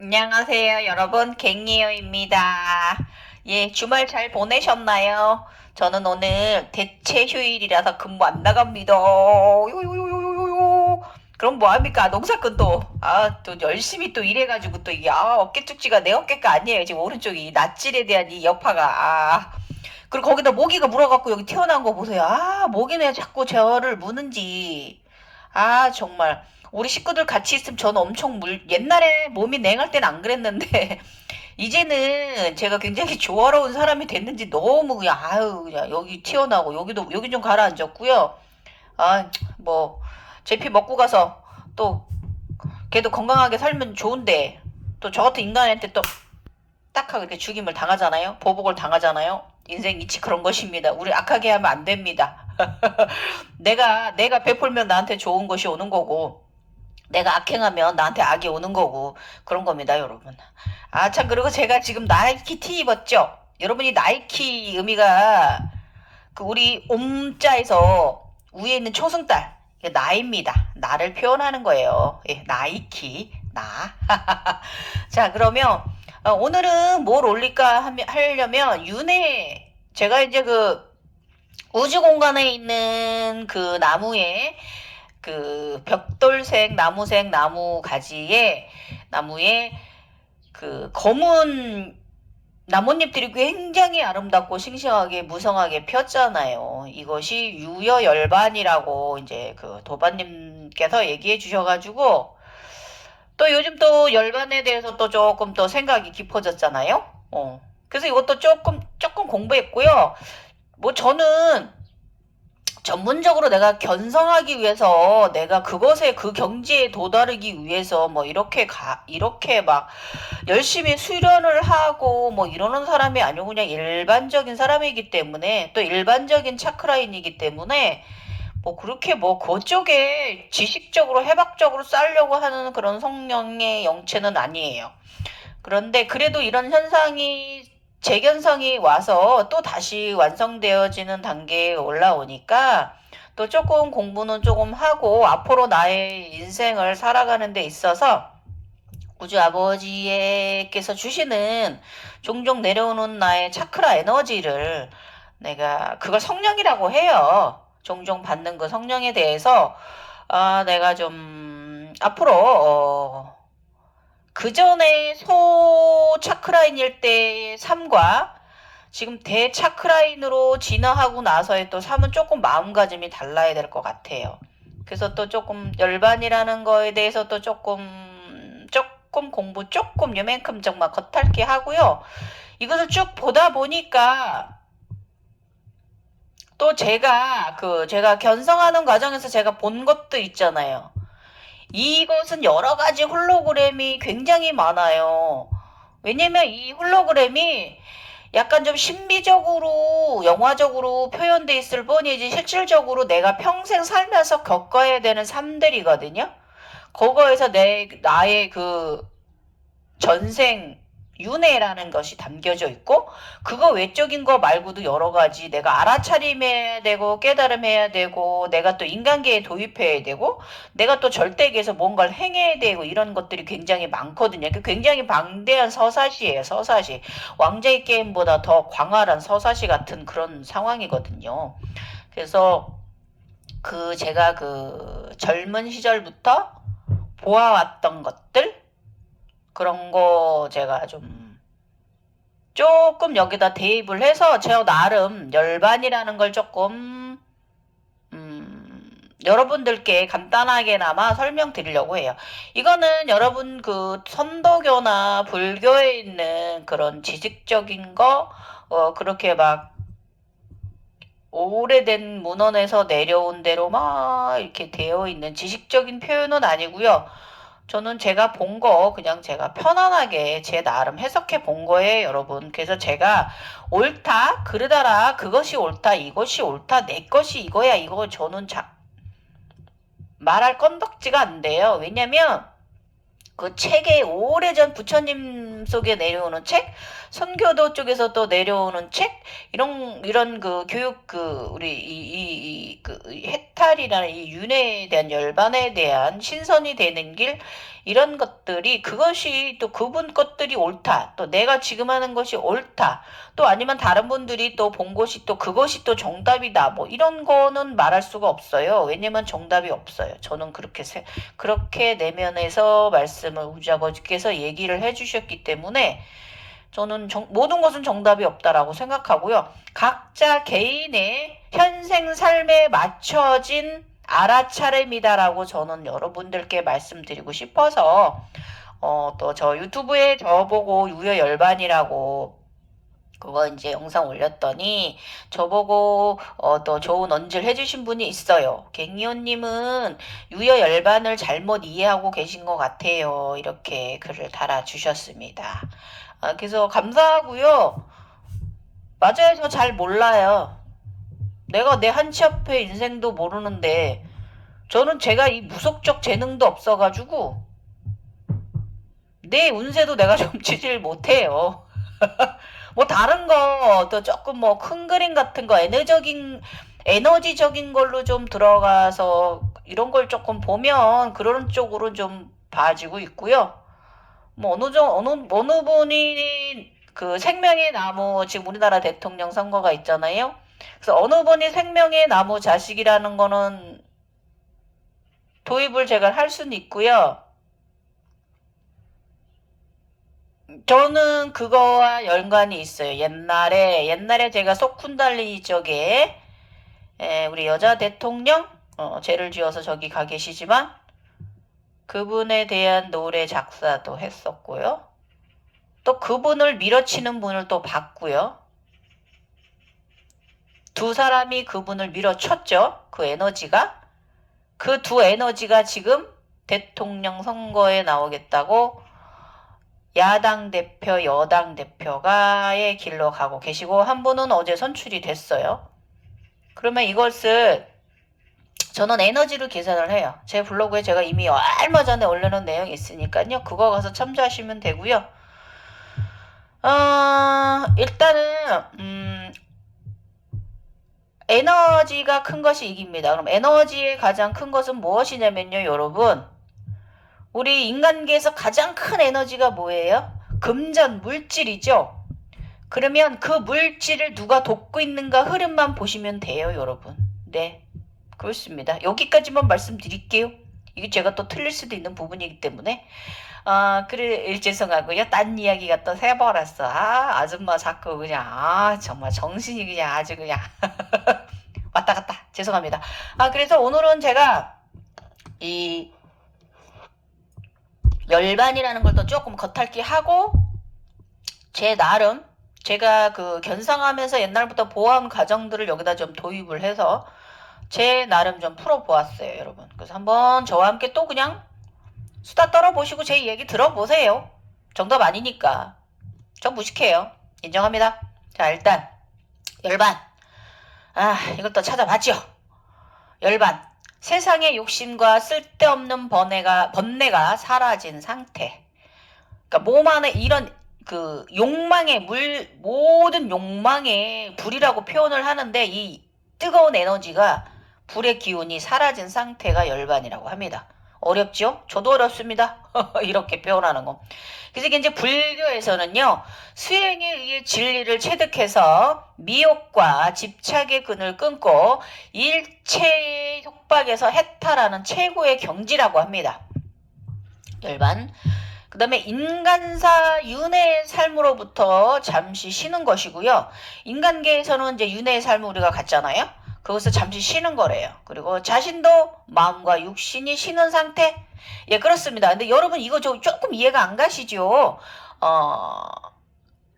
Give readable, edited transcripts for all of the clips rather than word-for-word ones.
안녕하세요, 여러분. 갱이요입니다. 예, 주말 잘 보내셨나요? 저는 오늘 대체 휴일이라서 근무 안 나갑니다. 요요요요요요. 그럼 뭐합니까? 농사꾼 또, 또 열심히 또 일해가지고 또 이게, 어깨 축지가 내 어깨가 아니에요. 지금 오른쪽이 낯질에 대한 이 여파가, 그리고 거기다 모기가 물어갖고 여기 튀어나온 거 보세요. 모기네 자꾸 저를 무는지. 정말. 우리 식구들 같이 있으면 저는 엄청 옛날에 몸이 냉할 때는 안 그랬는데, 이제는 제가 굉장히 조화로운 사람이 됐는지 너무 그냥, 그냥 여기 튀어나오고, 여기 좀 가라앉았고요. 뭐, 제 피 먹고 가서 또, 걔도 건강하게 살면 좋은데, 또 저 같은 인간한테 또 딱하게 이렇게 죽임을 당하잖아요. 보복을 당하잖아요. 인생 이치 그런 것입니다. 우리 악하게 하면 안 됩니다. 내가 베풀면 나한테 좋은 것이 오는 거고, 내가 악행하면 나한테 악이 오는 거고, 그런 겁니다, 여러분. 참, 그리고 제가 지금 나이키 티 입었죠? 여러분이 나이키 의미가, 우리 옴자에서 위에 있는 초승달, 이게 나입니다. 나를 표현하는 거예요. 예, 나이키, 나. 자, 그러면, 오늘은 뭘 올릴까 하려면, 제가 이제 우주 공간에 있는 그 나무에 벽돌색 나무색 나무에 검은 나뭇잎들이 굉장히 아름답고 싱싱하게 무성하게 폈잖아요. 이것이 유여열반이라고 이제 도반님께서 얘기해 주셔가지고, 또 요즘 또 열반에 대해서 또 조금 더 생각이 깊어졌잖아요. 그래서 이것도 조금 공부했고요. 뭐 저는 전문적으로 내가 견성하기 위해서, 내가 그 경지에 도달하기 위해서 뭐 이렇게 막 열심히 수련을 하고 뭐 이러는 사람이 아니고, 그냥 일반적인 사람이기 때문에, 또 일반적인 차크라인이기 때문에, 뭐 그렇게 뭐 그쪽에 지식적으로 해박적으로 쌓으려고 하는 그런 성령의 영체는 아니에요. 그런데 그래도 이런 현상이, 재견성이 와서 또 다시 완성되어지는 단계에 올라오니까, 또 조금 공부는 조금 하고 앞으로 나의 인생을 살아가는 데 있어서 우주 아버지께서 주시는 종종 내려오는 나의 차크라 에너지를, 내가 그걸 성령이라고 해요. 종종 받는 그 성령에 대해서, 내가 좀 앞으로 그 전에 소 차크라인일 때의 삶과 지금 대 차크라인으로 진화하고 나서의 또 삶은 조금 마음가짐이 달라야 될 것 같아요. 그래서 또 조금 열반이라는 거에 대해서 또 조금 공부 조금 요만큼 정말 겉핥기 하고요. 이것을 쭉 보다 보니까 또 제가 견성하는 과정에서 제가 본 것도 있잖아요. 이것은 여러 가지 홀로그램이 굉장히 많아요. 왜냐면 이 홀로그램이 약간 좀 신비적으로, 영화적으로 표현돼 있을 뿐이지, 실질적으로 내가 평생 살면서 겪어야 되는 삶들이거든요. 그거에서 나의 전생, 윤회라는 것이 담겨져 있고, 그거 외적인 거 말고도 여러 가지 내가 알아차림해야 되고, 깨달음해야 되고, 내가 또 인간계에 도입해야 되고, 내가 또 절대계에서 뭔가를 행해야 되고, 이런 것들이 굉장히 많거든요. 굉장히 방대한 서사시예요, 서사시. 왕자의 게임보다 더 광활한 서사시 같은 그런 상황이거든요. 그래서 제가 젊은 시절부터 보아왔던 것들, 그런 거 제가 조금 여기다 대입을 해서 제 나름 열반이라는 걸 조금 여러분들께 간단하게나마 설명드리려고 해요. 이거는 여러분 선도교나 불교에 있는 그런 지식적인 거, 그렇게 막 오래된 문헌에서 내려온 대로 막 이렇게 되어 있는 지식적인 표현은 아니고요. 저는 제가 본 거 그냥 제가 편안하게 제 나름 해석해 본 거예요, 여러분. 그래서 제가 옳다, 그르다라, 그것이 옳다, 이것이 옳다, 내 것이 이거야, 이거 저는 말할 건덕지가 안 돼요. 왜냐면 그 책에 오래전 부처님 속에 내려오는 책, 선교도 쪽에서 또 내려오는 책, 이런 그 교육 그 우리 그 해탈이라는 이 윤회에 대한 열반에 대한 신선이 되는 길, 이런 것들이 그것이 또 그분 것들이 옳다, 또 내가 지금 하는 것이 옳다, 또 아니면 다른 분들이 또 본 것이 또 그것이 또 정답이다, 뭐 이런 거는 말할 수가 없어요. 왜냐면 정답이 없어요. 저는 그렇게 내면에서 말씀을 우주 아버지께서 얘기를 해주셨기 때문에 저는 모든 것은 정답이 없다라고 생각하고요. 각자 개인의 현생 삶에 맞춰진 알아차림이다라고 저는 여러분들께 말씀드리고 싶어서 또 저 유튜브에 저보고 유여열반이라고 그거 이제 영상 올렸더니 저보고 또 좋은 언질 해주신 분이 있어요. 갱이호님은 유여열반을 잘못 이해하고 계신 것 같아요. 이렇게 글을 달아주셨습니다. 그래서 감사하고요. 맞아요. 저 잘 몰라요. 내가 내 한치 앞에 인생도 모르는데 저는 제가 이 무속적 재능도 없어가지고 내 운세도 내가 점치질 못해요. 뭐 다른 거 또 조금 뭐 큰 그림 같은 거 에너지적인 걸로 좀 들어가서 이런 걸 조금 보면 그런 쪽으로 좀 봐지고 있고요. 뭐 어느 분이 그 생명의 나무 지금 우리나라 대통령 선거가 있잖아요. 그래서 어느 분이 생명의 나무 자식이라는 거는 도입을 제가 할 수는 있고요. 저는 그거와 연관이 있어요. 옛날에 제가 소쿤달리 쪽에 우리 여자 대통령 죄를 지어서 저기 가 계시지만 그분에 대한 노래 작사도 했었고요. 또 그분을 밀어치는 분을 또 봤고요. 두 사람이 그분을 밀어쳤죠. 그 에너지가. 그 두 에너지가 지금 대통령 선거에 나오겠다고 야당 대표, 여당 대표가의 길로 가고 계시고 한 분은 어제 선출이 됐어요. 그러면 이것을 저는 에너지로 계산을 해요. 제 블로그에 제가 이미 얼마 전에 올려놓은 내용이 있으니까요. 그거 가서 참조하시면 되고요. 일단은 에너지가 큰 것이 이깁니다. 그럼 에너지의 가장 큰 것은 무엇이냐면요, 여러분. 우리 인간계에서 가장 큰 에너지가 뭐예요? 금전, 물질이죠. 그러면 그 물질을 누가 돕고 있는가 흐름만 보시면 돼요, 여러분. 네, 그렇습니다. 여기까지만 말씀드릴게요. 이게 제가 또 틀릴 수도 있는 부분이기 때문에. 그래, 죄송하고요. 딴 이야기가 또 새버렸어. 아줌마 자꾸 그냥, 정말 정신이 그냥 아주 그냥 왔다 갔다. 죄송합니다. 그래서 오늘은 제가 이 열반이라는 걸 또 조금 겉핥기 하고 제 나름 제가 그 견상하면서 옛날부터 보아온 가정들을 여기다 좀 도입을 해서 제 나름 좀 풀어보았어요, 여러분. 그래서 한번 저와 함께 또 그냥 수다 떨어보시고 제 얘기 들어보세요. 정답 아니니까. 전 무식해요. 인정합니다. 자, 일단 열반. 이것도 찾아봤죠. 열반. 세상의 욕심과 쓸데없는 번뇌가 사라진 상태. 그러니까 몸 안에 이런 그 욕망의 모든 욕망의 불이라고 표현을 하는데 이 뜨거운 에너지가 불의 기운이 사라진 상태가 열반이라고 합니다. 어렵죠? 저도 어렵습니다. 이렇게 표현하는 거. 그래서 이제 불교에서는요, 수행에 의해 진리를 체득해서 미혹과 집착의 끈을 끊고 일체의 협박에서 해탈하는 최고의 경지라고 합니다. 열반. 그 다음에 인간사 윤회의 삶으로부터 잠시 쉬는 것이고요. 인간계에서는 이제 윤회의 삶을 우리가 갖잖아요. 그것을 잠시 쉬는 거래요. 그리고 자신도 마음과 육신이 쉬는 상태? 예, 그렇습니다. 근데 여러분 이거 조금 이해가 안 가시죠?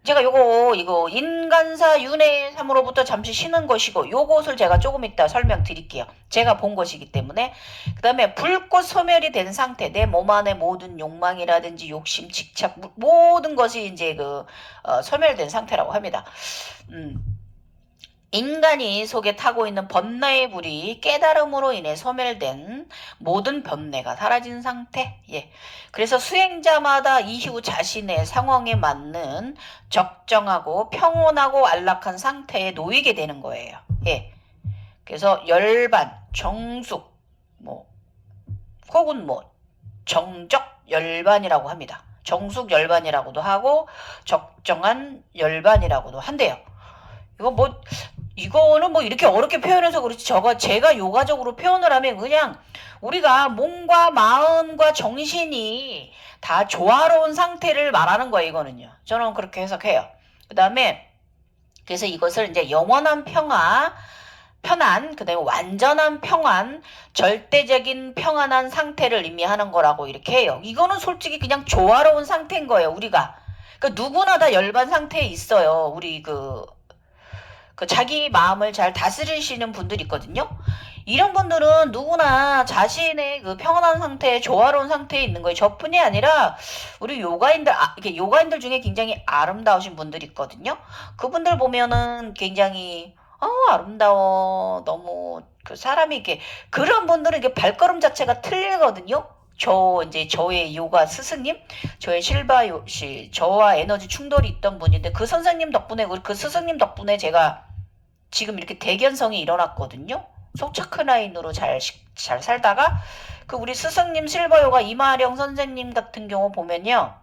제가 이거 인간사 윤회의 삶으로부터 잠시 쉬는 것이고 요것을 제가 조금 이따 설명드릴게요. 제가 본 것이기 때문에. 그 다음에 불꽃 소멸이 된 상태, 내 몸 안에 모든 욕망이라든지 욕심, 집착 모든 것이 이제 소멸된 상태라고 합니다. 인간이 속에 타고 있는 번뇌의 불이 깨달음으로 인해 소멸된 모든 번뇌가 사라진 상태. 예. 그래서 수행자마다 이후 자신의 상황에 맞는 적정하고 평온하고 안락한 상태에 놓이게 되는 거예요. 예. 그래서 열반, 정숙, 뭐 혹은 뭐 정적 열반이라고 합니다. 정숙 열반이라고도 하고 적정한 열반이라고도 한대요. 이거는 뭐 이렇게 어렵게 표현해서 그렇지 제가 요가적으로 표현을 하면 그냥 우리가 몸과 마음과 정신이 다 조화로운 상태를 말하는 거예요. 이거는요. 저는 그렇게 해석해요. 그 다음에 그래서 이것을 이제 영원한 평화, 편안, 그 다음에 완전한 평안, 절대적인 평안한 상태를 의미하는 거라고 이렇게 해요. 이거는 솔직히 그냥 조화로운 상태인 거예요. 우리가. 그러니까 누구나 다 열반 상태에 있어요. 우리 자기 마음을 잘 다스리시는 분들이 있거든요. 이런 분들은 누구나 자신의 그 평안한 상태, 조화로운 상태에 있는 거예요. 저뿐이 아니라 우리 이렇게 요가인들 중에 굉장히 아름다우신 분들이 있거든요. 그분들 보면은 굉장히 아름다워. 너무 그 사람이 이렇게 그런 분들은 이게 발걸음 자체가 틀리거든요. 저의 요가 스승님, 저의 실바요 씨, 저와 에너지 충돌이 있던 분인데 그 선생님 덕분에 그 스승님 덕분에 제가 지금 이렇게 대견성이 일어났거든요. 소차크라인으로 잘 살다가 그 우리 스승님 실버요가 이마령 선생님 같은 경우 보면요.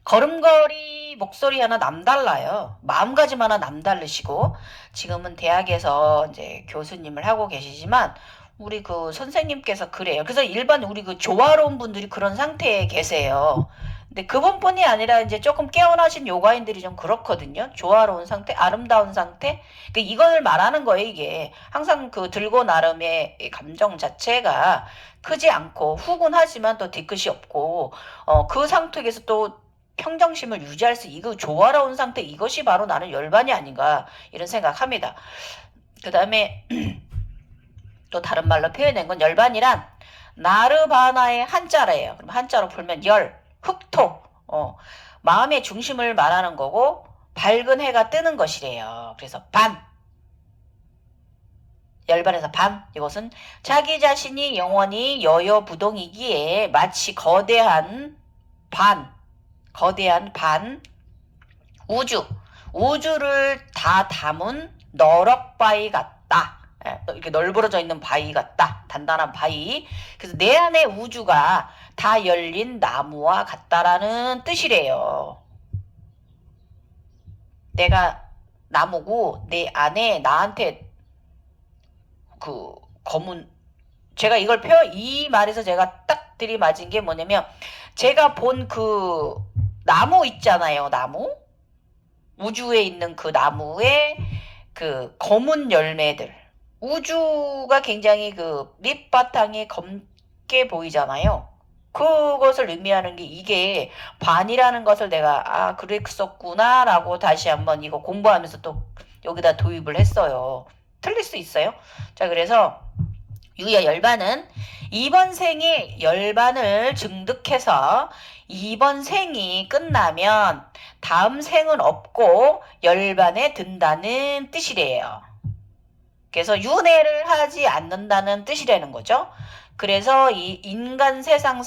걸음걸이 목소리 하나 남달라요. 마음가짐 하나 남다르시고 지금은 대학에서 이제 교수님을 하고 계시지만 우리 그 선생님께서 그래요. 그래서 일반 우리 그 조화로운 분들이 그런 상태에 계세요. 근데 그분뿐이 아니라 이제 조금 깨어나신 요가인들이 좀 그렇거든요. 조화로운 상태, 아름다운 상태. 그러니까 이걸 말하는 거예요, 이게. 항상 그 들고 나름의 감정 자체가 크지 않고 후근하지만 또 뒤끝이 없고, 그 상태에서 또 평정심을 유지할 이거 조화로운 상태, 이것이 바로 나는 열반이 아닌가, 이런 생각합니다. 그 다음에, 또 다른 말로 표현한 건 열반이란 나르바나의 한자래요. 그럼 한자로 풀면 흑토, 마음의 중심을 말하는 거고 밝은 해가 뜨는 것이래요. 그래서 열반에서 이것은 자기 자신이 영원히 여여부동이기에 마치 거대한 우주를 다 담은 너럭바위 같다. 이렇게 널브러져 있는 바위 같다. 단단한 바위. 그래서 내 안에 우주가 다 열린 나무와 같다라는 뜻이래요. 내가 나무고 내 안에 나한테 그 검은 제가 이 말에서 제가 딱 들이맞은 게 뭐냐면 제가 본 그 나무 있잖아요. 나무. 우주에 있는 그 나무에 그 검은 열매들. 우주가 굉장히 그 밑바탕이 검게 보이잖아요. 그것을 의미하는 게 이게 반이라는 것을 내가 그랬었구나 라고 다시 한번 이거 공부하면서 또 여기다 도입을 했어요. 틀릴 수 있어요. 자, 그래서 유야 열반은 이번 생에 열반을 증득해서 이번 생이 끝나면 다음 생은 없고 열반에 든다는 뜻이래요. 그래서 윤회를 하지 않는다는 뜻이라는 거죠. 그래서 이 인간 세상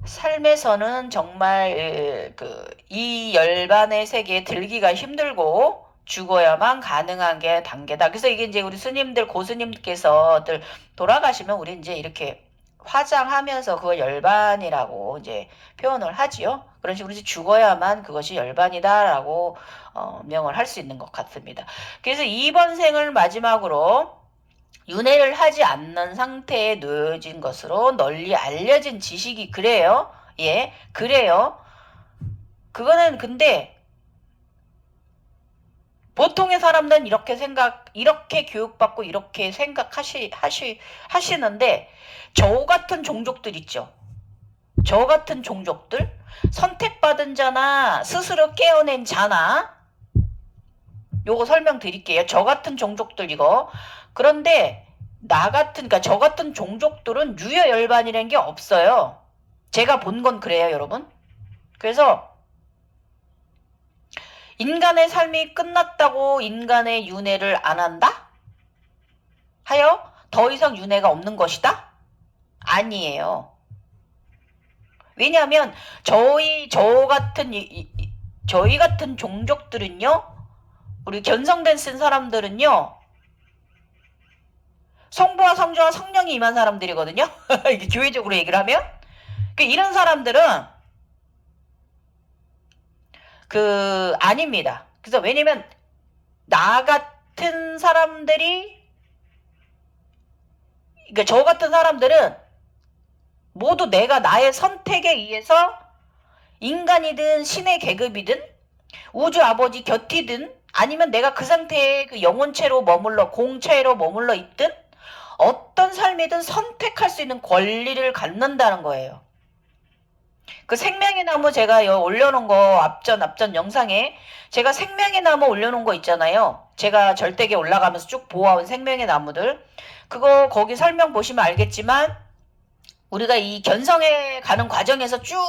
삶에서는 정말 이 열반의 세계에 들기가 힘들고 죽어야만 가능한 게 단계다. 그래서 이게 이제 우리 스님들, 고스님께서들 돌아가시면 우리 이제 이렇게 화장하면서 그걸 열반이라고 이제 표현을 하지요. 그런 식으로 이제 죽어야만 그것이 열반이다라고 명을 할 수 있는 것 같습니다. 그래서 이번 생을 마지막으로 윤회를 하지 않는 상태에 놓여진 것으로 널리 알려진 지식이 그래요. 예, 그래요. 그거는 근데 보통의 사람들은 이렇게 교육받고 이렇게 하시는데, 저 같은 종족들 있죠. 저 같은 종족들, 선택받은 자나, 스스로 깨어낸 자나, 요거 설명드릴게요. 저 같은 종족들 이거. 그런데, 그러니까 저 같은 종족들은 유여열반이라는 게 없어요. 제가 본 건 그래요, 여러분. 그래서, 인간의 삶이 끝났다고 인간의 윤회를 안 한다? 하여 더 이상 윤회가 없는 것이다? 아니에요. 왜냐하면 저희 같은 종족들은요, 우리 견성된 쓴 사람들은요, 성부와 성자와 성령이 임한 사람들이거든요. 이게 교회적으로 얘기를 하면 이런 사람들은 아닙니다. 그래서 왜냐면 나 같은 사람들이, 그러니까 저 같은 사람들은 모두 내가 나의 선택에 의해서 인간이든 신의 계급이든 우주 아버지 곁이든 아니면 내가 그 상태의 그 영혼체로 공체로 머물러 있든 어떤 삶이든 선택할 수 있는 권리를 갖는다는 거예요. 그 생명의 나무 제가 올려놓은 거 앞전 영상에 제가 생명의 나무 올려놓은 거 있잖아요. 제가 절대계 올라가면서 쭉 보아온 생명의 나무들. 그거 거기 설명 보시면 알겠지만 우리가 이 견성에 가는 과정에서 쭉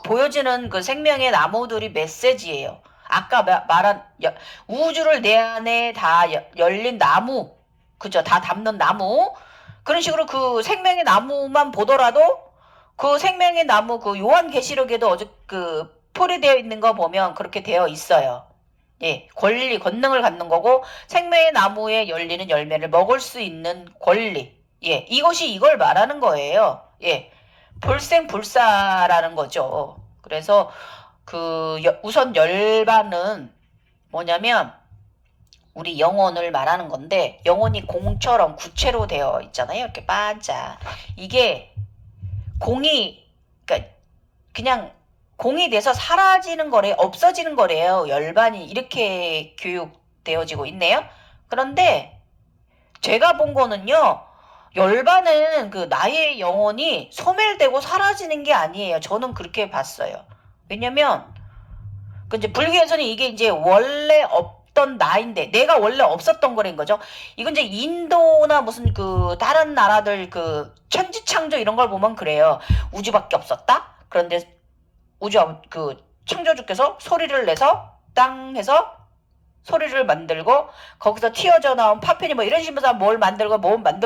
보여지는 그 생명의 나무들이 메시지예요. 아까 말한 우주를 내 안에 다 열린 나무, 그죠? 다 담는 나무. 그런 식으로 그 생명의 나무만 보더라도 그 생명의 나무 그 요한계시록에도 어제 그 포함되어 있는 거 보면 그렇게 되어 있어요. 예, 권능을 갖는 거고 생명의 나무에 열리는 열매를 먹을 수 있는 권리. 예, 이것이 이걸 말하는 거예요. 예, 불생불사라는 거죠. 그래서 우선 열반은 뭐냐면 우리 영혼을 말하는 건데 영혼이 공처럼 구체로 되어 있잖아요. 이렇게 반짝. 이게 그냥 공이 돼서 사라지는 거래요. 없어지는 거래요. 열반이 이렇게 교육되어지고 있네요. 그런데 제가 본 거는요. 열반은 나의 영혼이 소멸되고 사라지는 게 아니에요. 저는 그렇게 봤어요. 왜냐면 이제 불교에서는 이게 이제 원래 없던 나인데 내가 원래 없었던 거란 거죠. 이건 이제 인도나 무슨 다른 나라들 천지창조 이런 걸 보면 그래요. 우주밖에 없었다. 그런데 창조주께서 소리를 내서 땅 해서 소리를 만들고 거기서 튀어져 나온 파편이 이런 식으로 뭘 만들고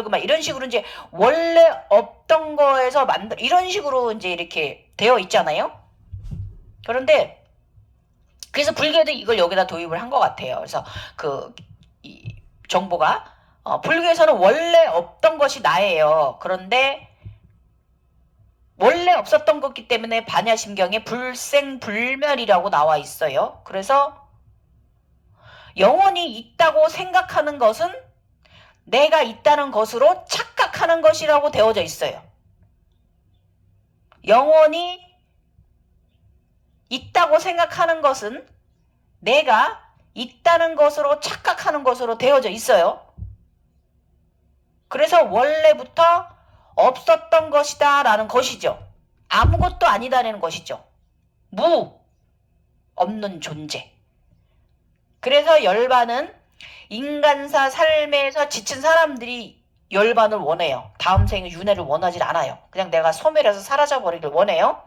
막 이런 식으로 이제 원래 없던 거에서 이런 식으로 이제 이렇게 되어 있잖아요. 그런데 그래서 불교도 이걸 여기다 도입을 한 것 같아요. 그래서 이 정보가 불교에서는 원래 없던 것이 나예요. 그런데 원래 없었던 것이기 때문에 반야심경에 불생불멸이라고 나와 있어요. 그래서 영혼이 있다고 생각하는 것은 내가 있다는 것으로 착각하는 것이라고 되어져 있어요. 영혼이 있다고 생각하는 것은 내가 있다는 것으로 착각하는 것으로 되어져 있어요. 그래서 원래부터 없었던 것이다 라는 것이죠. 아무것도 아니다라는 것이죠. 없는 존재. 그래서 열반은 인간사 삶에서 지친 사람들이 열반을 원해요. 다음 생에 윤회를 원하지 않아요. 그냥 내가 소멸해서 사라져버리길 원해요.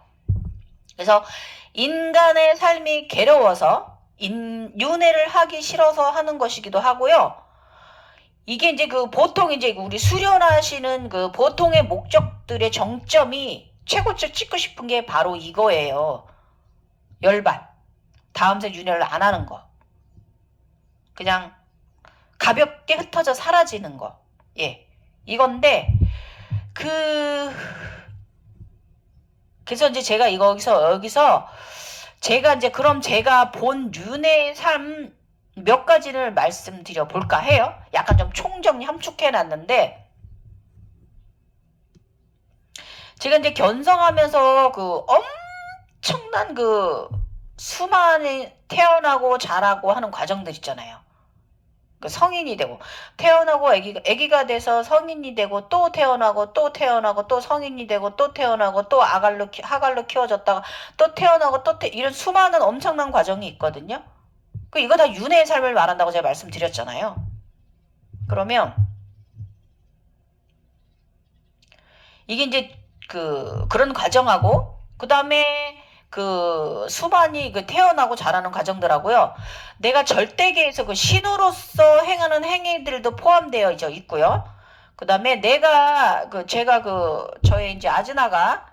그래서 인간의 삶이 괴로워서 윤회를 하기 싫어서 하는 것이기도 하고요. 이게 이제 보통 이제 우리 수련하시는 보통의 목적들의 정점이 최고점 찍고 싶은 게 바로 이거예요. 열반. 다음 생 윤회를 안 하는 거. 그냥 가볍게 흩어져 사라지는 거. 예. 이건데, 그래서 이제 제가 여기서 제가 이제 그럼 제가 본 윤회의 삶 몇 가지를 말씀드려 볼까 해요. 약간 좀 총정리 함축해 놨는데, 제가 이제 견성하면서 엄청난 수많이 태어나고 자라고 하는 과정들 있잖아요. 성인이 되고 태어나고 아기가 돼서 성인이 되고 또 태어나고 또 성인이 되고 또 태어나고 또 하갈로 키워졌다가 또 태어나고 이런 수많은 엄청난 과정이 있거든요. 이거 다 윤회의 삶을 말한다고 제가 말씀드렸잖아요. 그러면 이게 이제 그런 과정하고 그 다음에 그 수많이 그 태어나고 자라는 과정들하고요. 내가 절대계에서 그 신우로서 행하는 행위들도 포함되어 있고요. 그 다음에 제가 저의 이제 아즈나가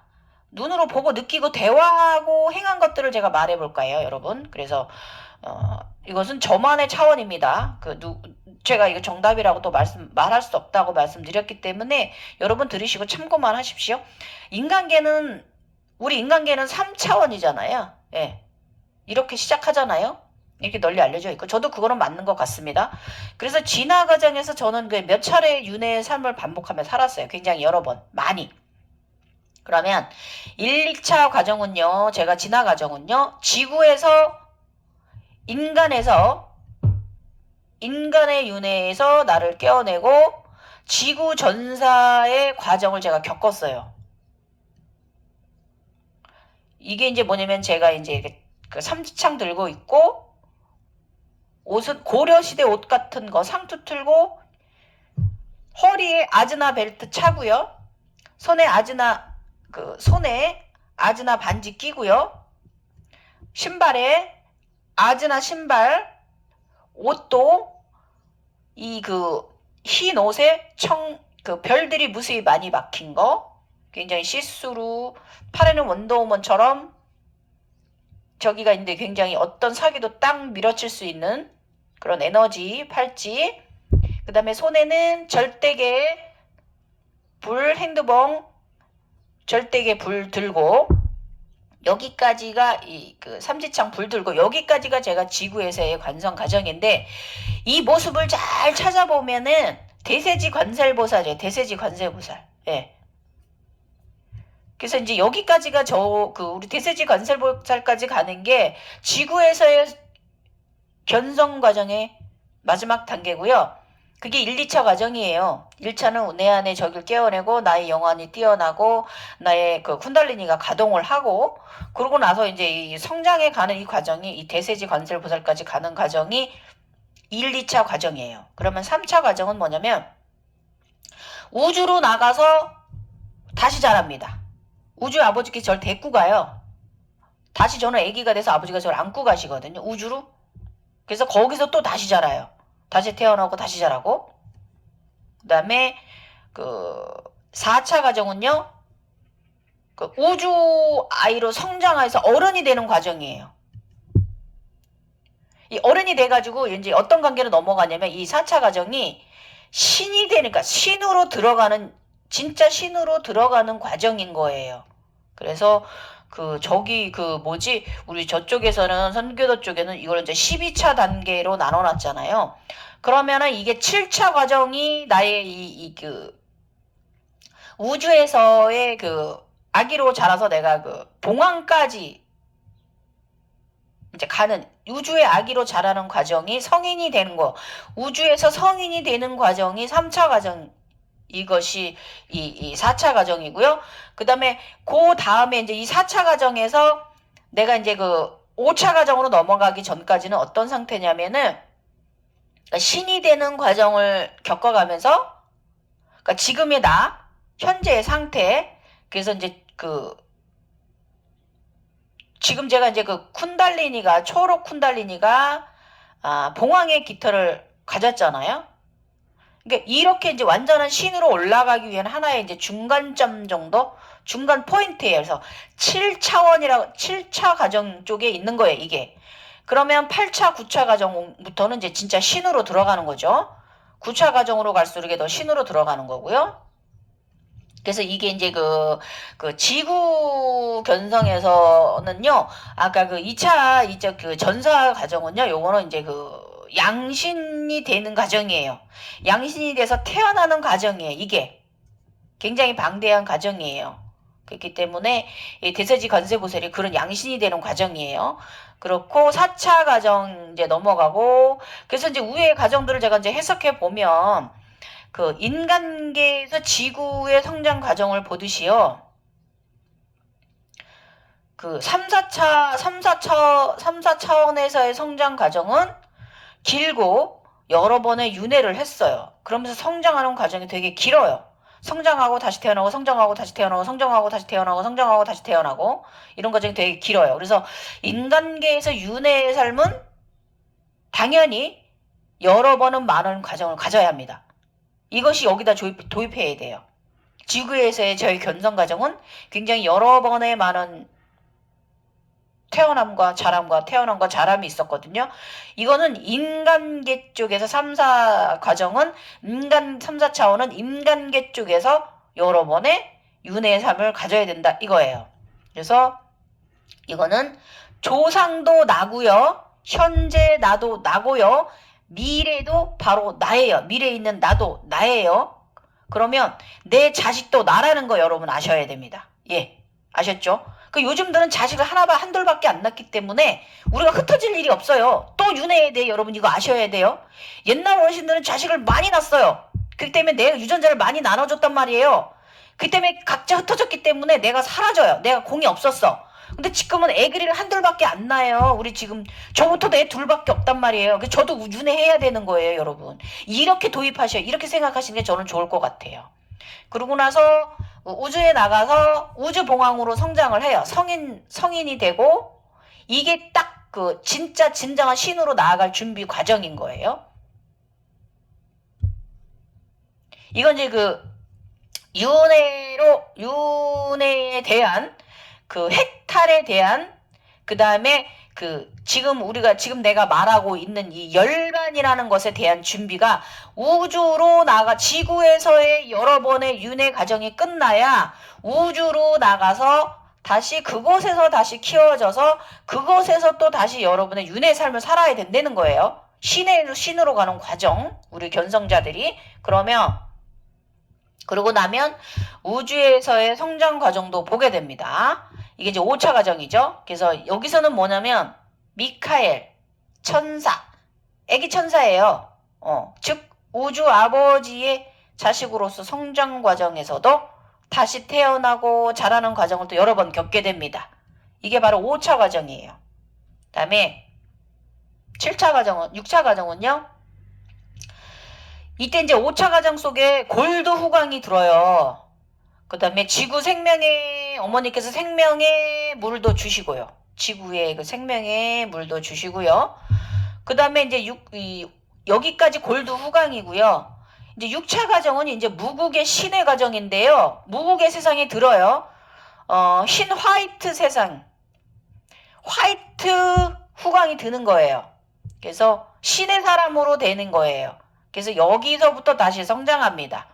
눈으로 보고 느끼고 대화하고 행한 것들을 제가 말해볼 거예요, 여러분. 그래서, 이것은 저만의 차원입니다. 제가 이거 정답이라고 또 말할 수 없다고 말씀드렸기 때문에 여러분 들으시고 참고만 하십시오. 우리 인간계는 3차원이잖아요. 예. 이렇게 시작하잖아요. 이렇게 널리 알려져 있고, 저도 그거는 맞는 것 같습니다. 그래서 진화 과정에서 저는 그 몇 차례 윤회의 삶을 반복하며 살았어요. 굉장히 여러 번, 많이. 그러면 1, 2차 과정은요, 제가 진화 과정은요, 지구에서 인간의 윤회에서 나를 깨어내고 지구 전사의 과정을 제가 겪었어요. 이게 이제 뭐냐면 제가 이제 그 삼지창 들고 있고 옷은 고려시대 옷 같은 거 상투 틀고 허리에 아즈나 벨트 차고요. 손에 아즈나 반지 끼고요. 신발에 아즈나 신발, 옷도 흰 옷에 별들이 무수히 많이 박힌 거, 굉장히 시스루, 팔에는 원더우먼처럼 저기가 있는데 굉장히 어떤 사기도 딱 밀어칠 수 있는 그런 에너지 팔찌, 그 다음에 손에는 절대계 핸드봉 절대계 불 들고, 여기까지가 삼지창 불 들고, 여기까지가 제가 지구에서의 관성 과정인데, 이 모습을 잘 찾아보면은 대세지 관세보살이에요. 대세지 관세보살. 예. 그래서 이제 여기까지가 우리 대세지 관세보살까지 가는 게 지구에서의 견성 과정의 마지막 단계고요. 그게 1, 2차 과정이에요. 1차는 내 안에 저길 깨어내고 나의 영혼이 뛰어나고 나의 그 쿤달리니가 가동을 하고, 그러고 나서 이제 이 성장해 가는 이 과정이, 이 대세지 관세보살까지 가는 과정이 1, 2차 과정이에요. 그러면 3차 과정은 뭐냐면 우주로 나가서 다시 자랍니다. 우주의 아버지께 저를 데리고 가요. 다시 저는 아기가 돼서 아버지가 저를 안고 가시거든요. 우주로. 그래서 거기서 또 다시 자라요. 다시 태어나고 다시 자라고. 그 다음에 4차 과정은요, 우주 아이로 성장해서 어른이 되는 과정이에요. 이 어른이 돼가지고 이제 어떤 관계로 넘어가냐면, 이 4차 과정이 신이 되니까 신으로 들어가는, 진짜 신으로 들어가는 과정인 거예요. 그래서 우리 저쪽에서는, 선교도 쪽에는 이걸 이제 12차 단계로 나눠놨잖아요. 그러면은 이게 7차 과정이 나의 우주에서의 아기로 자라서 내가 봉황까지 이제 가는, 우주의 아기로 자라는 과정이 성인이 되는 거, 우주에서 성인이 되는 과정이 3차 과정, 이것이 이 4차 과정이고요. 그 다음에 이제 이 4차 과정에서 내가 이제 5차 과정으로 넘어가기 전까지는 어떤 상태냐면은, 그러니까 신이 되는 과정을 겪어가면서, 그러니까 지금의 현재의 상태, 그래서 이제 지금 제가 이제 쿤달리니가, 초록 쿤달리니가, 봉황의 깃털을 가졌잖아요. 그러니까 이렇게 이제 완전한 신으로 올라가기 위한 하나의 이제 중간점 정도? 중간 포인트예요. 그래서 7차 과정 쪽에 있는 거예요, 이게. 그러면 8차, 9차 과정부터는 이제 진짜 신으로 들어가는 거죠. 9차 과정으로 갈수록 더 신으로 들어가는 거고요. 그래서 이게 이제 지구 견성에서는요, 아까 2차 전사 과정은요, 요거는 이제 양신이 되는 과정이에요. 양신이 돼서 태어나는 과정이에요. 이게 굉장히 방대한 과정이에요. 그렇기 때문에 이 대세지 관세보살이 그런 양신이 되는 과정이에요. 그렇고 4차 과정 이제 넘어가고, 그래서 이제 위의 과정들을 제가 이제 해석해 보면, 인간계에서 지구의 성장 과정을 보듯이요, 3, 4차원에서의 성장 과정은 길고 여러 번의 윤회를 했어요. 그러면서 성장하는 과정이 되게 길어요. 성장하고 다시 태어나고 성장하고 다시 태어나고 성장하고 다시 태어나고 성장하고 다시 태어나고 이런 과정이 되게 길어요. 그래서 인간계에서 윤회의 삶은 당연히 여러 번은 많은 과정을 가져야 합니다. 이것이 여기다 도입해야 돼요. 지구에서의 저희 견성 과정은 굉장히 여러 번의 많은 태어남과 자람과 태어남과 자람이 있었거든요. 이거는 인간계 쪽에서 3사 과정은 인간 3사 차원은 인간계 쪽에서 여러 번의 윤회의 삶을 가져야 된다 이거예요. 그래서 이거는 조상도 나고요. 현재 나도 나고요. 미래도 바로 나예요. 미래에 있는 나도 나예요. 그러면 내 자식도 나라는 거 여러분 아셔야 됩니다. 예, 아셨죠? 그 요즘들은 자식을 한둘밖에 안 낳기 때문에 우리가 흩어질 일이 없어요. 또 윤회에 대해 여러분 이거 아셔야 돼요. 옛날 어르신들은 자식을 많이 낳았어요. 그렇기 때문에 내가 유전자를 많이 나눠줬단 말이에요. 그렇기 때문에 각자 흩어졌기 때문에 내가 사라져요. 내가 공이 없었어. 근데 지금은 애기를 한둘밖에 안 낳아요. 우리 지금 저부터도 애 둘밖에 없단 말이에요. 저도 윤회해야 되는 거예요, 여러분. 이렇게 도입하셔요. 이렇게 생각하시는 게 저는 좋을 것 같아요. 그러고 나서 우주에 나가서 우주봉황으로 성장을 해요. 성인이 되고 이게 딱 그 진짜 진정한 신으로 나아갈 준비 과정인 거예요. 이건 이제 그 윤회에 대한 그 해탈에 대한 그 다음에 그 지금 내가 말하고 있는 이 열반이라는 것에 대한 준비가 우주로 나가 지구에서의 여러 번의 윤회 과정이 끝나야 우주로 나가서 다시 그곳에서 다시 키워져서 그곳에서 또 다시 여러분의 윤회 삶을 살아야 된다는 거예요. 신으로 가는 과정, 우리 견성자들이. 그러고 나면 우주에서의 성장 과정도 보게 됩니다. 이게 이제 5차 과정이죠. 그래서 여기서는 뭐냐면 미카엘 천사, 애기 천사예요. 즉 우주 아버지의 자식으로서 성장 과정에서도 다시 태어나고 자라는 과정을 또 여러 번 겪게 됩니다. 이게 바로 5차 과정이에요. 그 다음에 6차 과정은요. 이때 이제 5차 과정 속에 골드 후광이 들어요. 그 다음에 지구 생명의 어머니께서 생명의 물도 주시고요. 지구의 그 생명의 물도 주시고요. 그 다음에 이제 여기까지 골드 후광이고요. 이제 6차 과정은 이제 무국의 신의 과정인데요. 무국의 세상에 들어요. 흰 화이트 세상. 화이트 후광이 드는 거예요. 그래서 신의 사람으로 되는 거예요. 그래서 여기서부터 다시 성장합니다.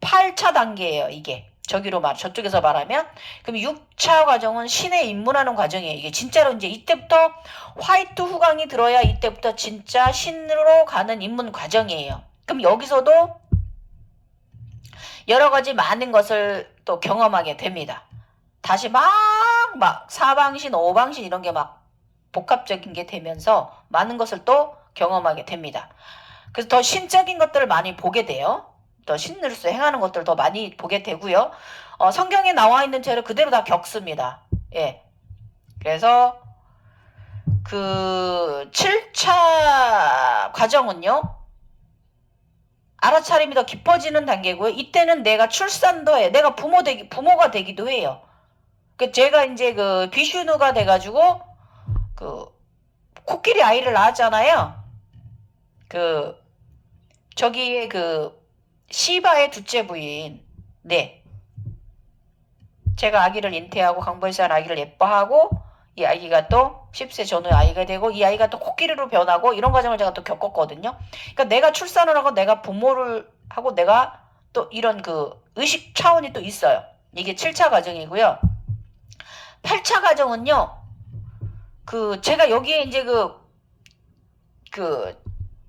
8차 단계예요, 이게. 저쪽에서 말하면. 그럼 6차 과정은 신에 입문하는 과정이에요. 이게 진짜로 이제 이때부터 화이트 후광이 들어야 이때부터 진짜 신으로 가는 입문 과정이에요. 그럼 여기서도 여러 가지 많은 것을 또 경험하게 됩니다. 다시 막 사방신, 오방신 이런 게 막 복합적인 게 되면서 많은 것을 또 경험하게 됩니다. 그래서 더 신적인 것들을 많이 보게 돼요. 더 신으로서 행하는 것들을 더 많이 보게 되고요. 성경에 나와 있는 죄를 그대로 다 겪습니다. 예. 그래서 그 7차 과정은요. 알아차림이 더 깊어지는 단계고요. 이때는 내가 출산도 해. 내가 부모가 되기도 해요. 제가 이제 그 비슈누가 돼가지고 그 코끼리 아이를 낳았잖아요. 저기에 그 시바의 둘째 부인. 네. 제가 아기를 잉태하고 강벌산 아기를 예뻐하고 이 아기가 또 10세 전후의 아이가 되고 이 아이가 또 코끼리로 변하고 이런 과정을 제가 또 겪었거든요. 그러니까 내가 출산을 하고 내가 부모를 하고 내가 또 이런 그 의식 차원이 또 있어요. 이게 7차 과정이고요. 8차 과정은요. 제가 여기에 이제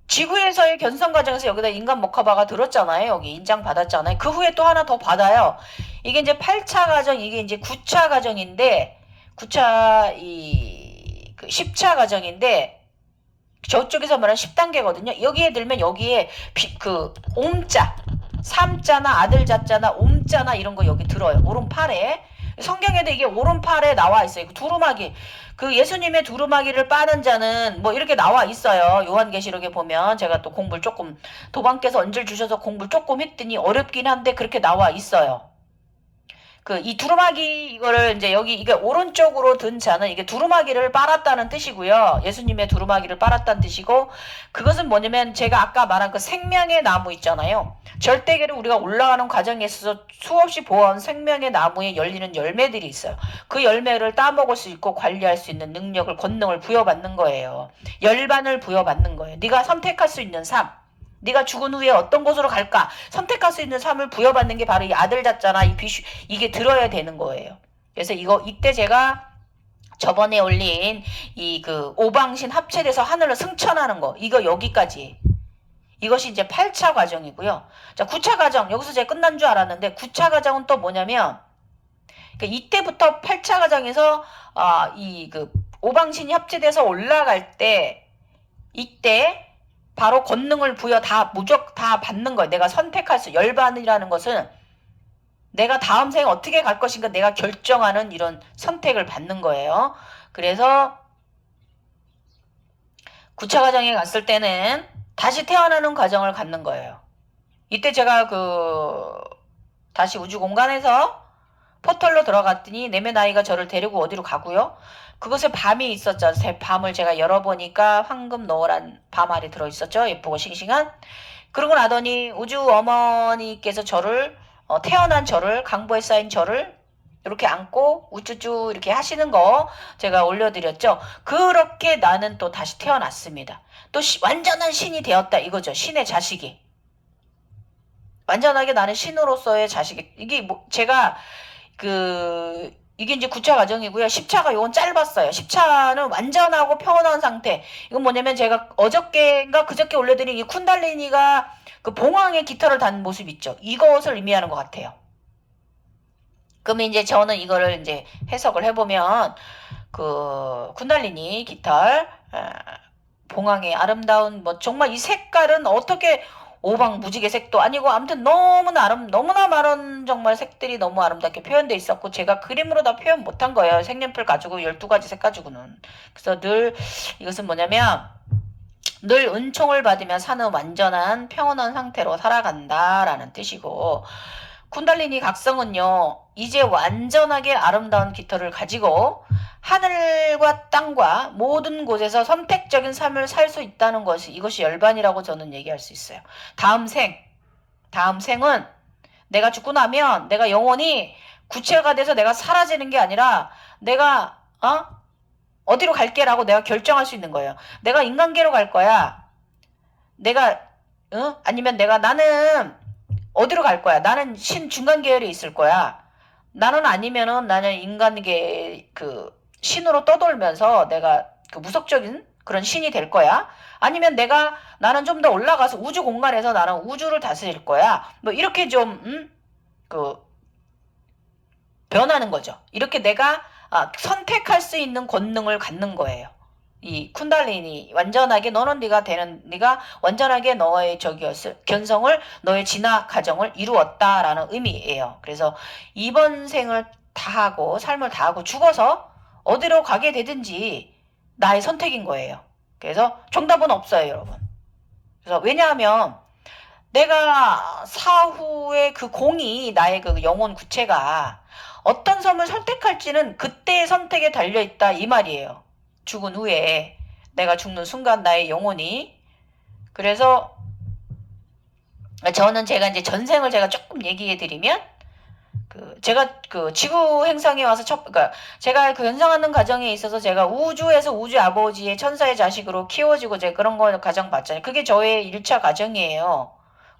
지구에서의 견성 과정에서 여기다 인간 목화바가 들었잖아요. 여기 인장 받았잖아요. 그 후에 또 하나 더 받아요. 이게 이제 8차 과정, 이게 이제 9차 과정인데, 10차 과정인데, 저쪽에서 말하는 10단계거든요. 여기에 들면 여기에 옴자, 삼자나 아들자자나 옴자나 이런 거 여기 들어요. 오른팔에. 성경에도 이게 오른팔에 나와 있어요. 그 두루마기. 그 예수님의 두루마기를 빠는 자는 뭐 이렇게 나와 있어요. 요한계시록에 보면 제가 또 공부를 조금 도방께서 언질 주셔서 공부를 조금 했더니 어렵긴 한데 그렇게 나와 있어요. 그 이 두루마기 이거를 이제 여기 이게 오른쪽으로 든 자는 이게 두루마기를 빨았다는 뜻이고요. 예수님의 두루마기를 빨았다는 뜻이고 그것은 뭐냐면 제가 아까 말한 그 생명의 나무 있잖아요. 절대계를 우리가 올라가는 과정에 있어서 수없이 보아온 생명의 나무에 열리는 열매들이 있어요. 그 열매를 따먹을 수 있고 관리할 수 있는 능력을 권능을 부여받는 거예요. 열반을 부여받는 거예요. 네가 선택할 수 있는 삶. 네가 죽은 후에 어떤 곳으로 갈까 선택할 수 있는 삶을 부여받는 게 바로 이 아들 잤잖아. 이게 들어야 되는 거예요. 그래서 이때 제가 저번에 올린 이 그 오방신 합체돼서 하늘로 승천하는 거 이거 여기까지 이것이 이제 8차 과정이고요. 자 9차 과정 여기서 제가 끝난 줄 알았는데 9차 과정은 또 뭐냐면 그러니까 이때부터 8차 과정에서 이 그 오방신이 합체돼서 올라갈 때 이때 바로 권능을 부여 다 받는 거예요. 내가 선택할 수 열반이라는 것은 내가 다음 생에 어떻게 갈 것인가 내가 결정하는 이런 선택을 받는 거예요. 그래서 9차 과정에 갔을 때는 다시 태어나는 과정을 갖는 거예요. 이때 제가 다시 우주 공간에서 포털로 들어갔더니 내면 아이가 저를 데리고 어디로 가고요. 그곳에 밤이 있었죠. 밤을 제가 열어보니까 황금 노란 밤알이 들어있었죠. 예쁘고 싱싱한. 그러고 나더니 우주 어머니께서 저를 태어난 저를 강보에 쌓인 저를 이렇게 안고 우쭈쭈 이렇게 하시는 거 제가 올려드렸죠. 그렇게 나는 또 다시 태어났습니다. 또 완전한 신이 되었다 이거죠. 신의 자식이. 완전하게 나는 신으로서의 자식이. 이게 뭐 제가 이게 이제 9차 과정이고요. 10차가 요건 짧았어요. 10차는 완전하고 평온한 상태. 이건 뭐냐면 제가 어저께인가 그저께 올려드린 이 쿤달리니가 그 봉황의 깃털을 단 모습 있죠. 이것을 의미하는 것 같아요. 그러면 이제 저는 이거를 이제 해석을 해보면 그 쿤달리니 깃털, 봉황의 아름다운 뭐 정말 이 색깔은 어떻게 오방무지개 색도 아니고 아무튼 너무나 많은 정말 색들이 너무 아름답게 표현돼 있었고 제가 그림으로 다 표현 못한 거예요. 색연필 가지고 12가지 색 가지고는. 그래서 늘 이것은 뭐냐면 늘 은총을 받으며 사는 완전한 평온한 상태로 살아간다라는 뜻이고 쿤달리니 각성은요. 이제 완전하게 아름다운 깃털을 가지고 하늘과 땅과 모든 곳에서 선택적인 삶을 살 수 있다는 것이 이것이 열반이라고 저는 얘기할 수 있어요. 다음 생은 내가 죽고 나면 내가 영원히 구체가 돼서 내가 사라지는 게 아니라 내가 어디로 갈게라고 내가 결정할 수 있는 거예요. 내가 인간계로 갈 거야. 아니면 나는 어디로 갈 거야. 나는 중간 계열에 있을 거야. 나는 인간계 신으로 떠돌면서 내가 무속적인 그런 신이 될 거야. 아니면 나는 좀 더 올라가서 우주 공간에서 나는 우주를 다스릴 거야. 뭐 이렇게 좀 변하는 거죠. 이렇게 내가 선택할 수 있는 권능을 갖는 거예요. 이 쿤달리니 완전하게 네가 완전하게 너의 견성을 너의 진화 과정을 이루었다라는 의미예요. 그래서 이번 생을 다 하고 삶을 다 하고 죽어서 어디로 가게 되든지 나의 선택인 거예요. 그래서 정답은 없어요, 여러분. 그래서 왜냐하면 내가 사후에 그 공이 나의 그 영혼 구체가 어떤 섬을 선택할지는 그때의 선택에 달려있다 이 말이에요. 죽은 후에 내가 죽는 순간 나의 영혼이 그래서 제가 이제 전생을 제가 조금 얘기해 드리면 제가 지구 행성에 와서 제가 견성하는 과정에 있어서 제가 우주에서 우주 아버지의 천사의 자식으로 키워지고 제가 그런 거 과정 봤잖아요. 그게 저의 1차 과정이에요.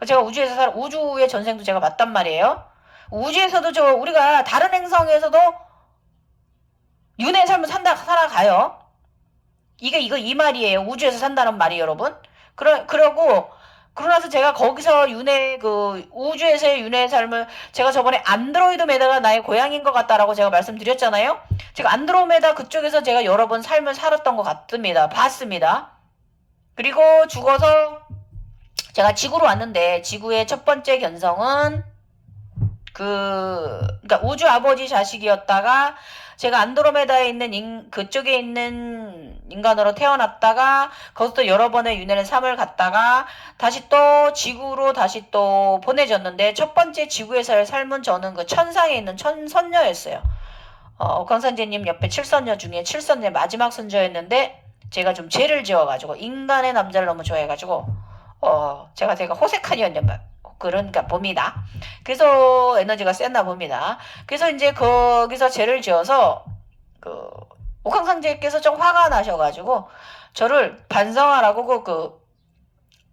제가 우주의 전생도 제가 봤단 말이에요. 우주에서도 우리가 다른 행성에서도 윤회의 삶을 살아가요. 이 말이에요. 우주에서 산다는 말이 여러분. 그러고 나서 제가 거기서 우주에서의 윤회의 삶을 제가 저번에 안드로이드메다가 나의 고향인 것 같다라고 제가 말씀드렸잖아요. 제가 안드로메다 그쪽에서 제가 여러 번 삶을 살았던 것 같습니다. 봤습니다. 그리고 죽어서 제가 지구로 왔는데 지구의 첫 번째 견성은 그러니까 우주 아버지 자식이었다가 제가 안드로메다에 있는 그쪽에 있는 인간으로 태어났다가 거기서 또 여러 번의 윤회의 삶을 갔다가 다시 또 지구로 다시 또 보내졌는데 첫 번째 지구에서의 삶은 저는 그 천상에 있는 천선녀였어요. 옥황상제님 옆에 칠선녀 중에 칠선녀 마지막 선녀였는데 제가 좀 죄를 지어가지고 인간의 남자를 너무 좋아해가지고 제가 호색한이었냐 그런가 봅니다. 그래서 에너지가 셌나 봅니다. 그래서 이제 거기서 죄를 지어서 그 옥황상제께서 좀 화가 나셔가지고 저를 반성하라고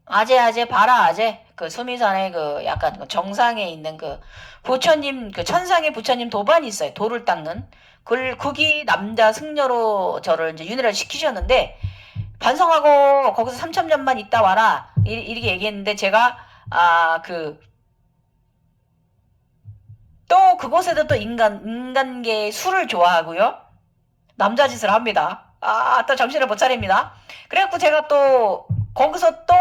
아재 바라 아재 그 수미산의 그 약간 그 정상에 있는 그 부처님 그 천상의 부처님 도반이 있어요. 돌을 닦는 거기 남자 승려로 저를 이제 윤회를 시키셨는데 반성하고 거기서 3,000년만 있다 와라 이렇게 얘기했는데 제가 또 그곳에도 또 인간계 술을 좋아하고요. 남자 짓을 합니다. 또 정신을 못 차립니다. 그래갖고 제가 또 거기서 또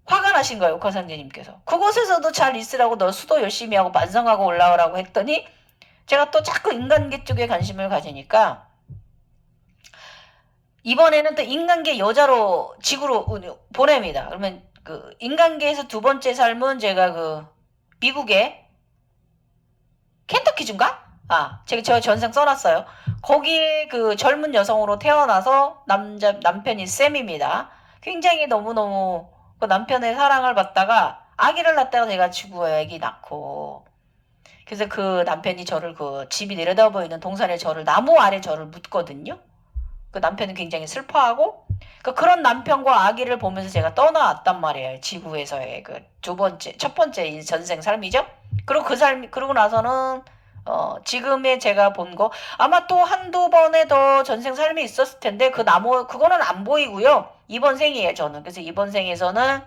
화가 나신 거예요. 옥황상제님께서. 그곳에서도 잘 있으라고 너 수도 열심히 하고 반성하고 올라오라고 했더니 제가 또 자꾸 인간계 쪽에 관심을 가지니까 이번에는 또 인간계 여자로 지구로 보냅니다. 그러면 그 인간계에서 두 번째 삶은 제가 미국의 켄터키주인가? 제가 전생 써놨어요. 거기에 그 젊은 여성으로 태어나서 남편이 샘입니다. 굉장히 너무너무 그 남편의 사랑을 받다가 아기를 낳다가 제가 지구에 아기 낳고 그래서 그 남편이 저를 그 집이 내려다 보이는 동산에 저를 나무 아래 저를 묻거든요. 그 남편은 굉장히 슬퍼하고 그런 남편과 아기를 보면서 제가 떠나왔단 말이에요. 지구에서의 첫 번째 전생 삶이죠. 그리고 그러고 나서는 지금의 제가 본 거 아마 또 한두 번의 더 전생 삶이 있었을 텐데 그거는 안 보이고요. 이번 생이에요, 저는. 그래서 이번 생에서는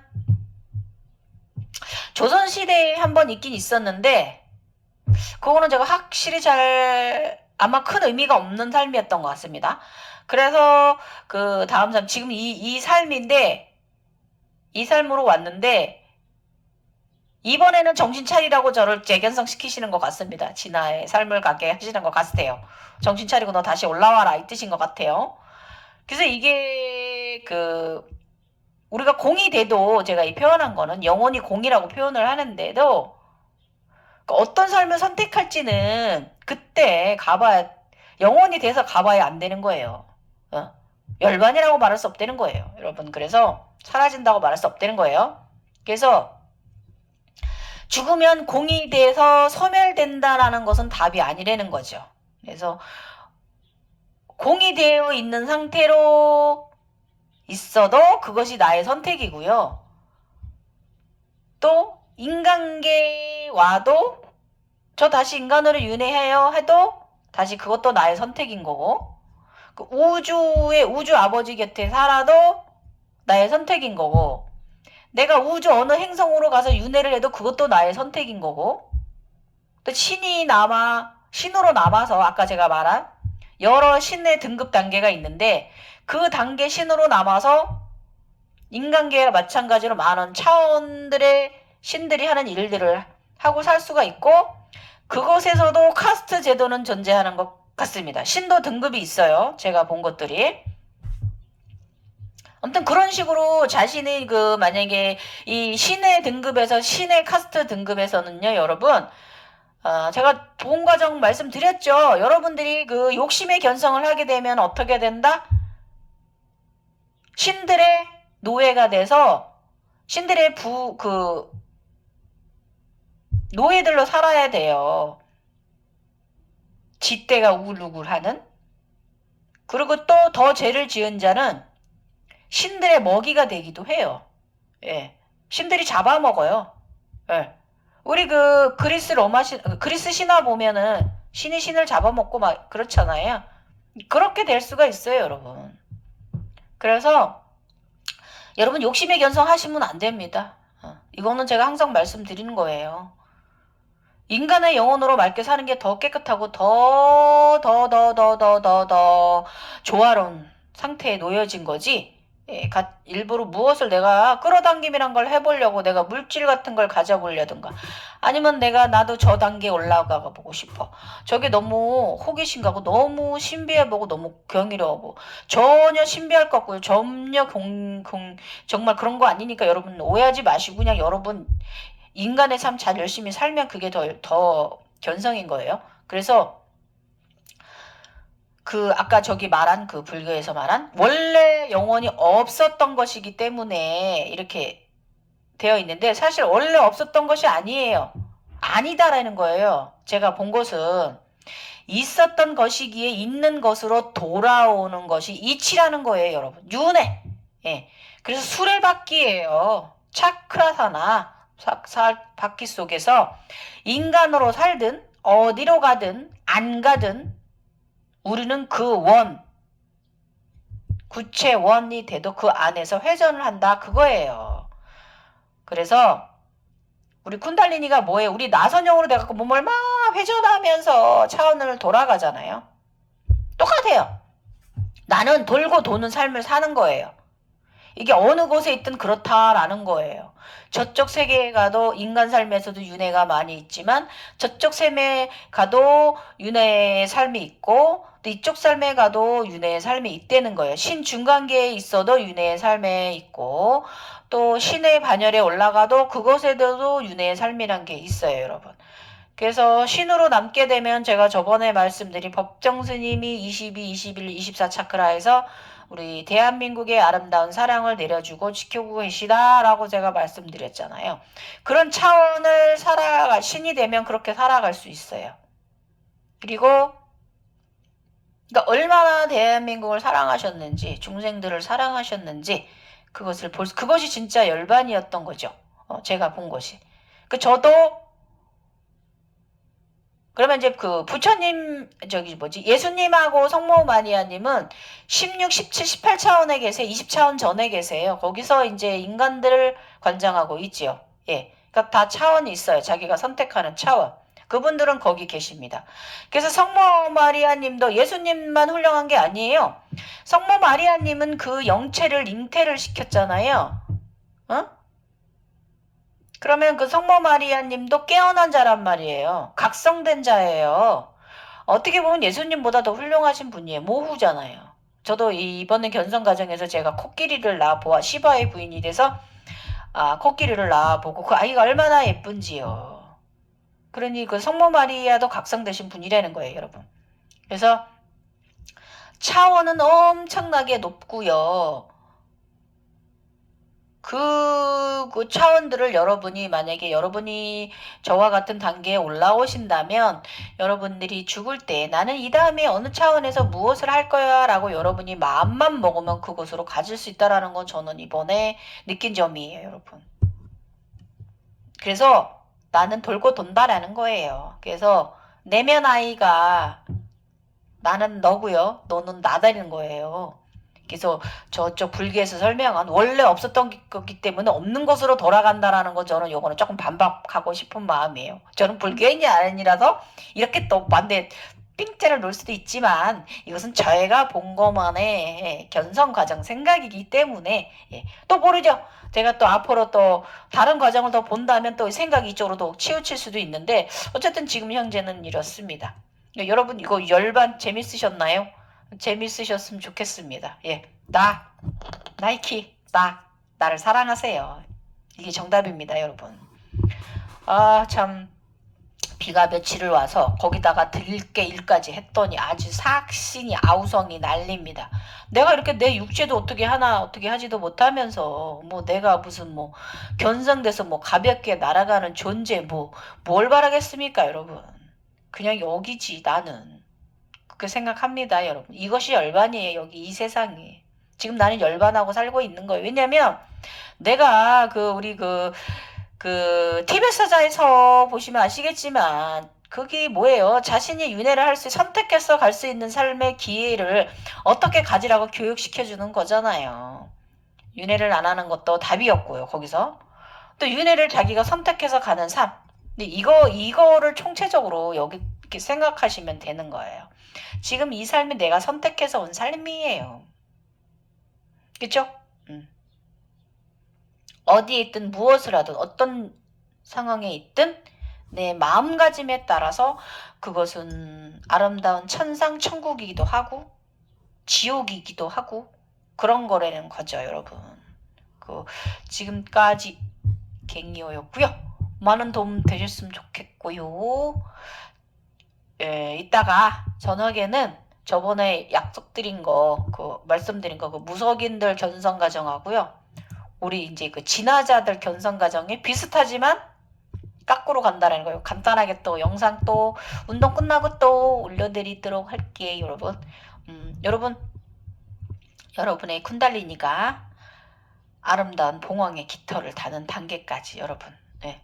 조선시대에 한번 있긴 있었는데 그거는 제가 확실히 아마 큰 의미가 없는 삶이었던 것 같습니다. 그래서 그 다음 삶 지금 이 삶인데 이 삶으로 왔는데 이번에는 정신 차리라고 저를 재견성 시키시는 것 같습니다. 진화의 삶을 갖게 하시는 것 같아요. 정신 차리고 너 다시 올라와라 이 뜻인 것 같아요. 그래서 이게 우리가 공이 돼도 제가 이 표현한 거는 영원히 공이라고 표현을 하는데도 어떤 삶을 선택할지는 그때 가봐야 영원히 돼서 가봐야 안 되는 거예요. 열반이라고 말할 수 없다는 거예요. 여러분 그래서 사라진다고 말할 수 없다는 거예요. 그래서 죽으면 공이 돼서 소멸된다라는 것은 답이 아니라는 거죠. 그래서 공이 되어 있는 상태로 있어도 그것이 나의 선택이고요. 또 인간계 와도 저 다시 인간으로 윤회해요 해도 다시 그것도 나의 선택인 거고 우주 아버지 곁에 살아도 나의 선택인 거고 내가 우주 어느 행성으로 가서 윤회를 해도 그것도 나의 선택인 거고 또 신으로 남아서 아까 제가 말한 여러 신의 등급 단계가 있는데 그 단계 신으로 남아서 인간계와 마찬가지로 많은 차원들의 신들이 하는 일들을 하고 살 수가 있고 그곳에서도 카스트 제도는 존재하는 것 같습니다. 신도 등급이 있어요. 제가 본 것들이. 아무튼 그런 식으로 자신이 만약에 이 신의 등급에서 신의 카스트 등급에서는요, 여러분, 제가 본 과정 말씀드렸죠. 여러분들이 욕심의 견성을 하게 되면 어떻게 된다? 신들의 노예가 돼서 신들의 노예들로 살아야 돼요. 쥐떼가 우글우글하는. 그리고 또 더 죄를 지은 자는 신들의 먹이가 되기도 해요. 예. 신들이 잡아먹어요. 예. 우리 그리스 신화 보면은 신이 신을 잡아먹고 막 그렇잖아요. 그렇게 될 수가 있어요, 여러분. 그래서 여러분 욕심의 견성하시면 안 됩니다. 이거는 제가 항상 말씀드리는 거예요. 인간의 영혼으로 맑게 사는 게 더 깨끗하고 더 조화로운 상태에 놓여진 거지 예, 일부러 무엇을 내가 끌어당김이란 걸 해보려고 내가 물질 같은 걸 가져보려든가 아니면 내가 나도 저 단계에 올라가 보고 싶어. 저게 너무 호기심 가고 너무 신비해보고 너무 경이로워보고 전혀 신비할 것 같고요. 전혀 정말 그런 거 아니니까 여러분 오해하지 마시고 그냥 여러분 인간의 삶 잘 열심히 살면 그게 더 견성인 거예요. 그래서 아까 저기 말한 불교에서 말한 원래 영혼이 없었던 것이기 때문에 이렇게 되어 있는데 사실 원래 없었던 것이 아니에요. 아니다라는 거예요. 제가 본 것은 있었던 것이기에 있는 것으로 돌아오는 것이 이치라는 거예요, 여러분. 윤회. 예. 그래서 수레바퀴예요. 차크라사나 바퀴 속에서 인간으로 살든 어디로 가든 안 가든 우리는 구체 원이 돼도 그 안에서 회전을 한다 그거예요. 그래서 우리 쿤달리니가 뭐예요? 우리 나선형으로 돼갖고 몸을 막 회전하면서 차원을 돌아가잖아요. 똑같아요. 나는 돌고 도는 삶을 사는 거예요. 이게 어느 곳에 있든 그렇다라는 거예요. 저쪽 세계에 가도 인간 삶에서도 윤회가 많이 있지만 저쪽 삶에 가도 윤회의 삶이 있고 또 이쪽 삶에 가도 윤회의 삶이 있다는 거예요. 신 중간계에 있어도 윤회의 삶에 있고 또 신의 반열에 올라가도 그곳에도 윤회의 삶이란 게 있어요, 여러분. 그래서 신으로 남게 되면 제가 저번에 말씀드린 법정스님이 22, 21, 24 차크라에서 우리 대한민국의 아름다운 사랑을 내려주고 지켜주고 계시다라고 제가 말씀드렸잖아요. 그런 차원을 신이 되면 그렇게 살아갈 수 있어요. 그리고 그러니까 얼마나 대한민국을 사랑하셨는지 중생들을 사랑하셨는지 그것이 진짜 열반이었던 거죠. 제가 본 것이. 저도 그러면 이제 부처님, 예수님하고 성모 마리아님은 16, 17, 18차원에 계세요. 20차원 전에 계세요. 거기서 이제 인간들을 관장하고 있지요. 예. 그러니까 다 차원이 있어요. 자기가 선택하는 차원. 그분들은 거기 계십니다. 그래서 성모 마리아님도 예수님만 훌륭한 게 아니에요. 성모 마리아님은 그 영체를 잉태를 시켰잖아요. 그러면 성모 마리아님도 깨어난 자란 말이에요. 각성된 자예요. 어떻게 보면 예수님보다 더 훌륭하신 분이에요. 모후잖아요. 저도 이번에 견성 과정에서 제가 코끼리를 낳아보아 시바의 부인이 돼서 코끼리를 낳아보고 그 아이가 얼마나 예쁜지요. 그러니 성모 마리아도 각성되신 분이라는 거예요, 여러분. 그래서 차원은 엄청나게 높고요. 그 차원들을 만약에 여러분이 저와 같은 단계에 올라오신다면 여러분들이 죽을 때 나는 이 다음에 어느 차원에서 무엇을 할 거야 라고 여러분이 마음만 먹으면 그곳으로 가질 수 있다라는 건 저는 이번에 느낀 점이에요, 여러분. 그래서 나는 돌고 돈다라는 거예요. 그래서 내면 아이가 나는 너고요. 너는 나다라는 거예요. 그래서 저쪽 불교에서 설명한 원래 없었던 거기 때문에 없는 것으로 돌아간다라는 거 저는 요거는 조금 반박하고 싶은 마음이에요. 저는 불교인이 아니라서 이렇게 또 반대 삥째를 놓을 수도 있지만 이것은 저희가 본 것만의 견성 과정 생각이기 때문에 또 모르죠. 제가 또 앞으로 또 다른 과정을 더 본다면 또 생각이 이쪽으로 더 치우칠 수도 있는데 어쨌든 지금 현재는 이렇습니다. 여러분 이거 열반 재밌으셨나요? 재밌으셨으면 좋겠습니다. 예, 나이키, 나를 사랑하세요. 이게 정답입니다, 여러분. 참 비가 며칠을 와서 거기다가 들게 일까지 했더니 아주 삭신이 아우성이 날립니다. 내가 이렇게 내 육체도 어떻게 하지도 못하면서 내가 무슨 견성돼서 가볍게 날아가는 존재 뭘 바라겠습니까, 여러분? 그냥 여기지 나는. 그렇게 생각합니다, 여러분. 이것이 열반이에요, 여기 이 세상이. 지금 나는 열반하고 살고 있는 거예요. 왜냐면 내가 우리 티베트사자에서 보시면 아시겠지만 그게 뭐예요? 자신이 윤회를 선택해서 갈 수 있는 삶의 기회를 어떻게 가지라고 교육시켜주는 거잖아요. 윤회를 안 하는 것도 답이었고요, 거기서. 또 윤회를 자기가 선택해서 가는 삶. 근데 이거를 총체적으로 여기 이렇게 생각하시면 되는 거예요. 지금 이 삶이 내가 선택해서 온 삶이에요. 그쵸? 어디에 있든 무엇을 하든 어떤 상황에 있든 내 마음가짐에 따라서 그것은 아름다운 천상 천국이기도 하고 지옥이기도 하고 그런 거라는 거죠, 여러분. 그 지금까지 갱이호였고요. 많은 도움 되셨으면 좋겠고요. 예, 이따가 저녁에는 저번에 약속드린 거, 말씀드린 거, 무속인들 견성 과정하고요. 우리 이제 그 진화자들 견성 과정이 비슷하지만 깎으로 간다는 거예요. 간단하게 또 영상 또 운동 끝나고 또 올려드리도록 할게요, 여러분. 여러분, 여러분의 쿤달리니가 아름다운 봉황의 깃털을 다는 단계까지 여러분, 네,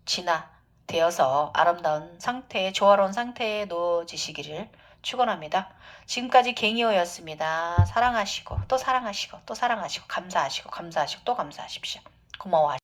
진화되어서 아름다운 상태에, 조화로운 상태에 놓여지시기를 축원합니다. 지금까지 갱이호였습니다. 사랑하시고 또 사랑하시고 또 사랑하시고 감사하시고 감사하시고 또 감사하십시오. 고마워하십시오.